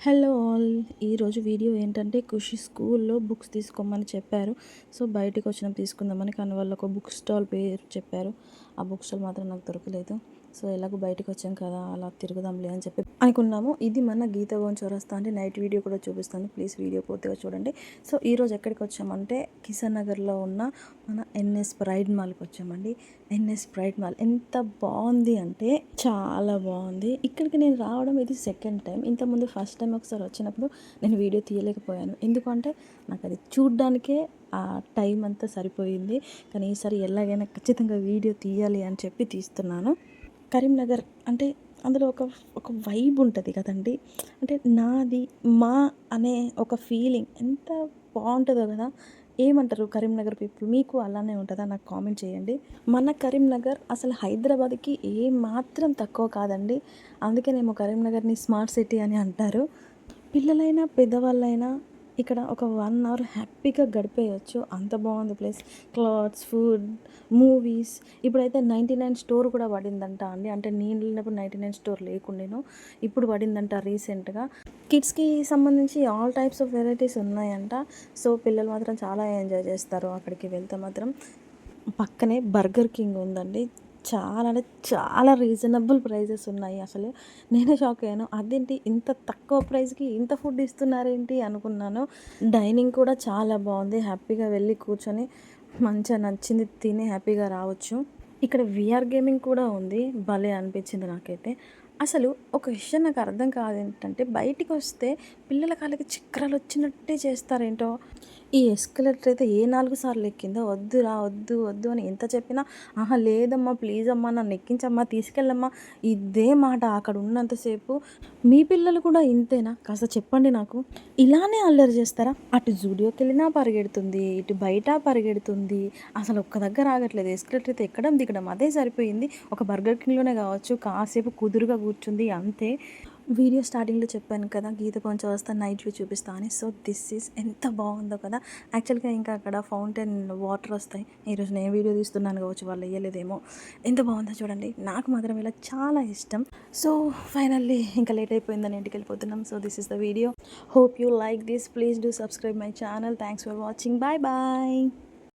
Hello all. ఈరోజు video ఏంటంటే ఖుషి స్కూల్లో బుక్స్ తీసుకోమని చెప్పారు. సో బయటికి వచ్చినప్పుడు తీసుకుందామని, కానీ వాళ్ళు ఒక బుక్ స్టాల్ పేరు చెప్పారు. ఆ బుక్ స్టాల్ మాత్రం నాకు దొరకలేదు. సో ఎలాగో బయటకు వచ్చాం కదా, అలా తిరుగుదాంలే అని చెప్పి అనుకున్నాము. ఇది మన గీత భవన్ చౌరస్తా అంటే నైట్ వీడియో కూడా చూపిస్తాను, ప్లీజ్ వీడియో పూర్తిగా చూడండి. సో ఈరోజు ఎక్కడికి వచ్చామంటే కిషన్ నగర్లో ఉన్న మన ఎన్ఎస్ ప్రైడ్ మాల్కి వచ్చామండి. ఎన్ఎస్ ప్రైడ్ మాల్ ఎంత బాగుంది అంటే చాలా బాగుంది. ఇక్కడికి నేను రావడం ఇది సెకండ్ టైం. ఇంతకుముందు ఫస్ట్ టైం ఒకసారి వచ్చినప్పుడు నేను వీడియో తీయలేకపోయాను, ఎందుకంటే నాకు అది చూడ్డానికే ఆ టైం అంతా సరిపోయింది. కానీ ఈసారి ఎలాగైనా ఖచ్చితంగా వీడియో తీయాలి అని చెప్పి తీస్తున్నాను. కరీంనగర్ అంటే అందులో ఒక ఒక వైబ్ ఉంటుంది కదండి. అంటే నాది మా అనే ఒక ఫీలింగ్ ఎంత బాగుంటుందో కదా. ఏమంటారు కరీంనగర్ పీపుల్, మీకు అలానే ఉంటుందా? నాకు కామెంట్ చేయండి. మన కరీంనగర్ అసలు హైదరాబాద్కి ఏ మాత్రం తక్కువ కాదండి. అందుకేనేమో కరీంనగర్ని స్మార్ట్ సిటీ అని అంటారు. పిల్లలైనా పెద్దవాళ్ళైనా ఇక్కడ ఒక 1 అవర్ హ్యాపీగా గడిపేయచ్చు, అంత బాగుంది ప్లేస్. Clothes, food, movies. ఇప్పుడైతే 99 స్టోర్ కూడా పడిందంట అండి. అంటే నేను వెళ్ళినప్పుడు 99 స్టోర్ లేకుండేను, ఇప్పుడు పడిందంట రీసెంట్గా. కిడ్స్కి సంబంధించి ఆల్ టైప్స్ ఆఫ్ వెరైటీస్ ఉన్నాయంట. సో పిల్లలు మాత్రం చాలా ఎంజాయ్ చేస్తారు అక్కడికి వెళ్తే మాత్రం. పక్కనే బర్గర్ కింగ్ ఉందండి. చాలా అంటే చాలా రీజనబుల్ ప్రైజెస్ ఉన్నాయి. అసలు నేనే షాక్ అయ్యాను. అదేంటి ఇంత తక్కువ ప్రైస్కి ఇంత ఫుడ్ ఇస్తున్నారేంటి అనుకున్నాను. డైనింగ్ కూడా చాలా బాగుంది. హ్యాపీగా వెళ్ళి కూర్చొని మంచిగా నచ్చింది తిని హ్యాపీగా రావచ్చు. ఇక్కడ విఆర్ గేమింగ్ కూడా ఉంది, భలే అనిపించింది నాకైతే. అసలు ఒక విషయం నాకు అర్థం కాదేంటంటే, బయటికి వస్తే పిల్లల కాళ్ళకి చక్రాలు వచ్చినట్టే చేస్తారేంటో. ఈ ఎస్కలేటర్ అయితే ఏ 4 సార్లు ఎక్కిందో, వద్దురా వద్దు వద్దు అని ఎంత చెప్పినా, ఆహా లేదమ్మా ప్లీజ్ అమ్మా నన్ను ఎక్కించమ్మా తీసుకెళ్ళమ్మా, ఇదే మాట అక్కడ ఉన్నంతసేపు. మీ పిల్లలు కూడా ఇంతేనా? కాస్త చెప్పండి నాకు. ఇలానే అల్లరి చేస్తారా? అటు జూడియోకి వెళ్ళినా పరిగెడుతుంది, ఇటు బయట పరిగెడుతుంది, అసలు ఒక్క దగ్గర ఆగట్లేదు. ఎస్కలేటర్ అయితే ఎక్కడం దిగడం అదే సరిపోయింది. ఒక బర్గర్ కింగ్లోనే కావచ్చు కాసేపు కుదురుగా కూర్చుంది అంతే. వీడియో స్టార్టింగ్లో చెప్పాను కదా, గీత కొంచెం వస్తా నైట్ వ్యూ చూపిస్తా అని. సో దిస్ ఈజ్ ఎంత బాగుందో కదా. యాక్చువల్గా ఇంకా అక్కడ ఫౌంటైన్ వాటర్ వస్తాయి. ఈరోజు నేను వీడియో తీస్తున్నాను కావచ్చు, వాళ్ళు వేయలేదేమో. ఎంత బాగుందో చూడండి, నాకు మాత్రం ఇలా చాలా ఇష్టం. సో ఫైనల్లీ ఇంకా లేట్ అయిపోయిందని ఇంటికి వెళ్ళిపోతున్నాం. So this is the video. Hope you like this. Please do subscribe my channel. Thanks for watching. Bye bye.